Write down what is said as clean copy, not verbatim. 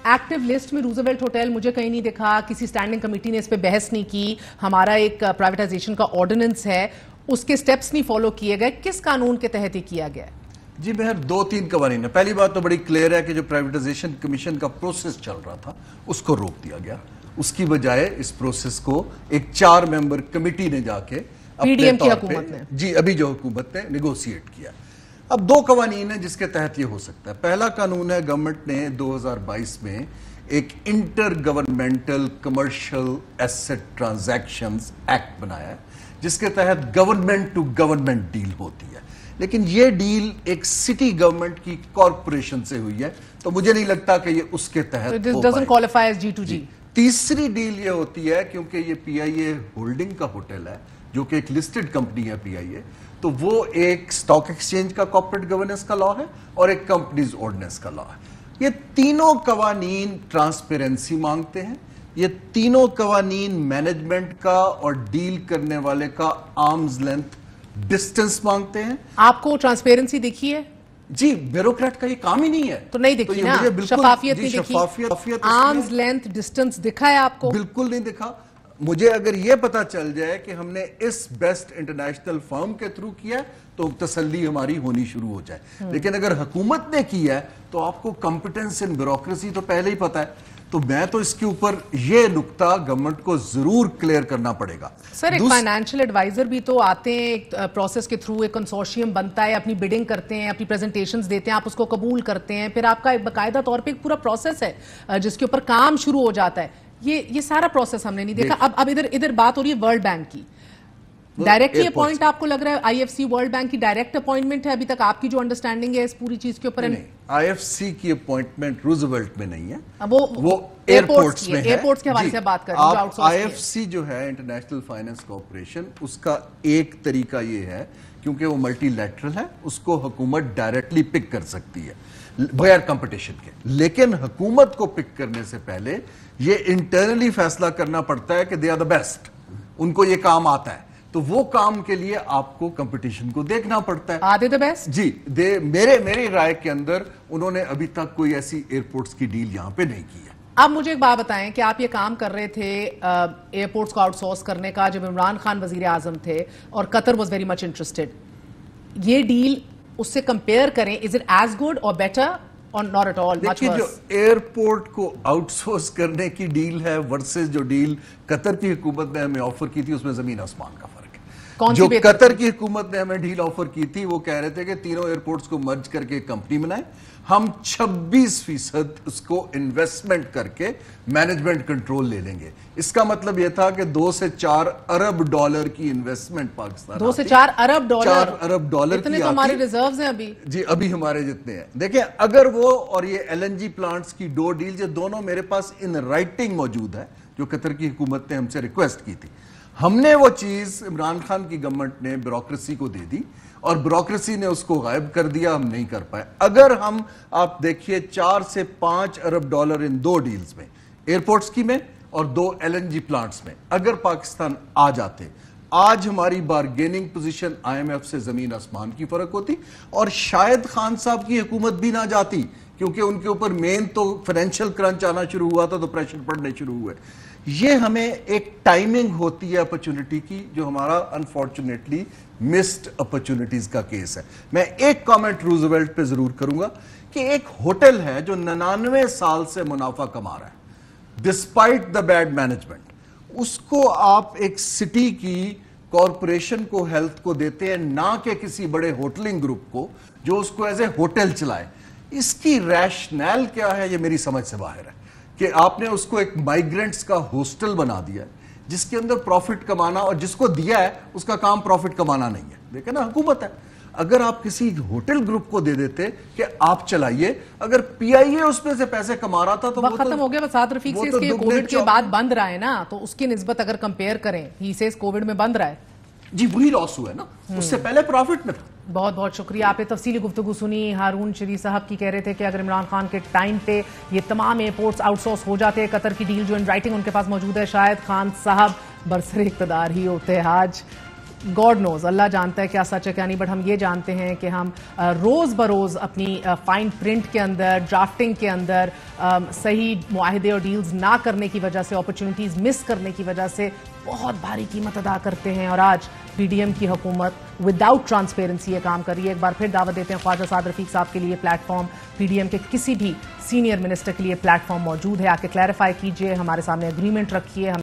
Active list میں Roosevelt hotel مجھے کہیں نہیں دکھا, کسی سٹینڈنگ کمیٹی نے اس پہ بحث نہیں کی, ہمارا ایک پرائیویٹائزیشن کا آرڈیننس ہے, اس کے سٹیپس نہیں فالو کیے گئے, کس قانون کے تحت یہ کیا گیا ہے؟ جی بہر 2-3 قوانین ہے. پہلی بات تو بڑی کلیئر ہے کہ جو پرائیویٹائزیشن کمیشن کا پروسیس چل رہا تھا اس کو روک دیا گیا. اس کی بجائے اس پروسیس کو ایک 4 ممبر کمیٹی نے جا کے پی ڈی ایم کی حکومت نے جی ابھی جو حکومت نے نیگوسیٹ کیا. اب 2 قوانین ہیں جس کے تحت یہ ہو سکتا ہے. پہلا قانون ہے گورنمنٹ نے 2022 میں ایک inter governmental commercial asset transactions act بنایا ہے جس کے تحت گورنمنٹ ٹو گورنمنٹ ڈیل ہوتی ہے, لیکن یہ ڈیل ایک سٹی گورنمنٹ کی کارپوریشن سے ہوئی ہے, تو مجھے نہیں لگتا کہ یہ اس کے تحت ہو پائے. تیسری ڈیل یہ ہوتی ہے کیونکہ یہ پی آئی اے ہولڈنگ کا ہوٹل ہے جو کہ ایک لسٹڈ کمپنی ہے پی آئی اے, تو وہ ایک سٹاک ایکسچینج کا کارپوریٹ گورننس کا لا ہے اور ایک کمپنیز آرڈیننس کا لا ہے. یہ تینوں قوانین ٹرانسپیرنسی مانگتے ہیں, یہ تینوں قوانین مینجمنٹ کا اور ڈیل کرنے والے کا آرمز لینتھ ڈسٹنس مانگتے ہیں. آپ کو ٹرانسپیرنسی دیکھی ہے؟ جی بیوروکریٹ کا یہ کام ہی نہیں ہے تو نہیں دیکھی نا, شفافیت نہیں دیکھی, آرمز لینتھ ڈسٹنس دکھا ہے آپ کو؟ بالکل نہیں دکھا. مجھے اگر یہ پتا چل جائے کہ ہم نے اس بیسٹ انٹرنیشنل فرم کے تھرو کیا ہے تو تسلی ہماری ہونی شروع ہو جائے, لیکن اگر حکومت نے کیا ہے تو آپ کو کمپٹنس ان بیوروکریسی تو پہلے ہی پتا ہے. تو میں تو اس کے اوپر یہ نکتہ گورنمنٹ کو ضرور کلیئر کرنا پڑے گا. سر ایک فائنینشیل ایڈوائزر بھی تو آتے ہیں, ایک پروسیس کے تھرو ایک کنسورشیم بنتا ہے, اپنی بیڈنگ کرتے ہیں, اپنی پریزنٹیشنز دیتے ہیں, آپ اس کو قبول کرتے ہیں, پھر آپ کا ایک باقاعدہ طور پہ ایک پورا پروسیس ہے جس کے اوپر کام شروع ہو جاتا ہے. یہ سارا پروسیس ہم نے نہیں دیکھا. اب ادھر بات ہو رہی ہے ورلڈ بینک کی. ڈائریکٹلی اپوائنٹ آپ کو لگ رہا ہے I F C world bank کی ڈائریکٹ اپوائنٹمنٹ ہے ابھی تک آپ کی جو انڈرسٹینڈنگ ہے اس پوری چیز کے اوپر؟ نہیں, آئی ایف سی کی اپوائنٹمنٹ روزویلٹ میں نہیں ہے, وہ ایئرپورٹس میں ہے. ایئرپورٹس کے حوالے سے بات کر رہے ہیں. آئی ایف سی جو ہے انٹرنیشنل فائنانس کارپوریشن, اس کا ایک طریقہ یہ ہے کیونکہ وہ ملٹی لیٹرل ہے, اس کو حکومت ڈائریکٹلی پک کر سکتی ہے بغیر کمپٹیشن کے, لیکن حکومت کو پک کرنے سے پہلے یہ انٹرنلی فیصلہ کرنا پڑتا ہے کہ دے آر دا بیسٹ, ان کو یہ کام آتا ہے, تو وہ کام کے لیے آپ کو کمپٹیشن کو دیکھنا پڑتا ہے. آدھے دا بیسٹ جی میری رائے کے اندر انہوں نے ابھی تک کوئی ایسی ایئرپورٹس کی ڈیل یہاں پہ نہیں کی ہے. اب مجھے ایک بات بتائیں کہ آپ یہ کام کر رہے تھے ایئرپورٹس کو آؤٹ سورس کرنے کا جب عمران خان وزیر اعظم تھے اور قطر واز ویری مچ انٹرسٹڈ, یہ ڈیل اس سے کمپیئر کریں, از اٹ ایز گڈ اور بیٹر اور ناٹ ایٹ آل مچ ورس؟ جو ایئرپورٹ کو آؤٹ سورس کرنے کی ڈیل ہے ورسز جو ڈیل قطر کی حکومت نے ہمیں آفر کی تھی, اس میں زمین آسمان کا فرق ہے. جو قطر کی حکومت نے ہمیں ڈیل آفر کی تھی وہ کہہ رہے تھے کہ تینوں ایئرپورٹس کو مرج کر کے کمپنی بنائیں, ہم 26% اس کو انویسٹمنٹ کر کے مینجمنٹ کنٹرول لے لیں گے. اس کا مطلب یہ تھا کہ 2 سے 4 ارب ڈالر کی انویسٹمنٹ پاکستان 2 سے 4 ارب ڈالر 4 ارب ڈالر اتنے تو ہمارے ریزروز ہیں ابھی. جی ابھی ہمارے جتنے ہیں. دیکھیں اگر وہ اور یہ ایل این جی پلانٹس کی 2 ڈیل یہ دونوں میرے پاس ان رائٹنگ موجود ہے جو قطر کی حکومت نے ہم سے ریکویسٹ کی تھی, ہم نے وہ چیز عمران خان کی گورنمنٹ نے بیوروکریسی کو دے دی اور بیوروکریسی نے اس کو غائب کر دیا, ہم نہیں کر پائے. اگر ہم آپ دیکھیے 4 سے 5 ارب ڈالر ان 2 ڈیلز میں, ایئرپورٹس کی میں اور 2 ایل این جی پلانٹس میں, اگر پاکستان آ جاتے, آج ہماری bargaining position I M F سے زمین آسمان کی فرق ہوتی, اور شاید خان صاحب کی حکومت بھی نہ جاتی کیونکہ ان کے اوپر مین تو فائنینشیل کرنچ آنا شروع ہوا تھا تو پریشر پڑنے شروع ہوئے. یہ ہمیں ایک ٹائمنگ ہوتی ہے اپرچونٹی کی جو ہمارا انفارچونیٹلی مسڈ اپرچونٹیز کا کیس ہے. میں ایک کامنٹ روزویلٹ پہ ضرور کروں گا کہ ایک ہوٹل ہے جو 99 سال سے منافع کما رہا ہے ڈسپائٹ دا بیڈ مینجمنٹ, اس کو آپ ایک سٹی کی کارپوریشن کو ہیلتھ کو دیتے ہیں, نہ کہ کسی بڑے ہوٹلنگ گروپ کو جو اس کو ایز اے ہوٹل چلائے. اس کی ریشنل کیا ہے یہ میری سمجھ سے باہر ہے کہ آپ نے اس کو ایک مائیگرنٹس کا ہوسٹل بنا دیا ہے جس کے اندر پروفٹ کمانا, اور جس کو دیا ہے اس کا کام پروفٹ کمانا نہیں ہے. دیکھیں نا حکومت ہے, اگر آپ کسی ہوٹل گروپ کو دے دیتے کہ آپ چلائیے, اگر پی آئی اے اس میں سے پیسے کما رہا تھا تو وقت ختم ہو گیا. سعد رفیق سے اس کے کووڈ کے بعد بند رہا ہے نا, تو اس کی نسبت اگر کمپیئر کریں, ہی سے کووڈ میں بند رہا ہے. جی وہی لاس ہوا ہے نا, اس سے پہلے پروفٹ میں تھا. بہت بہت شکریہ. آپ نے تفصیلی گفتگو سنی. ہارون شریف صاحب کی کہہ رہے تھے کہ اگر عمران خان کے ٹائم پہ یہ تمام ایئرپورٹس آؤٹ سورس ہو جاتے, قطر کی ڈیل جو ان رائٹنگ ان کے پاس موجود ہے, شاید خان صاحب برسر اقتدار ہی ہوتے. آج گاڈ نوز، اللہ جانتا ہے کیا سچ ہے کیا نہیں، بٹ ہم یہ جانتے ہیں کہ ہم روز بروز اپنی فائن پرنٹ کے اندر، ڈرافٹنگ کے اندر صحیح معاہدے اور ڈیلز نہ کرنے کی وجہ سے، اپرچونٹیز مس کرنے کی وجہ سے بہت بھاری قیمت ادا کرتے ہیں، اور آج پی ڈی ایم کی حکومت وداؤٹ ٹرانسپیرنسی یہ کام کر رہی ہے۔ ایک بار پھر دعوت دیتے ہیں خواجہ سعد رفیق صاحب کے لیے platform, P D M کے کسی بھی سینئر منسٹر کے لیے پلیٹ فارم موجود ہے، آ کے کلیریفائی کیجئے، ہمارے سامنے اگریمنٹ رکھیے۔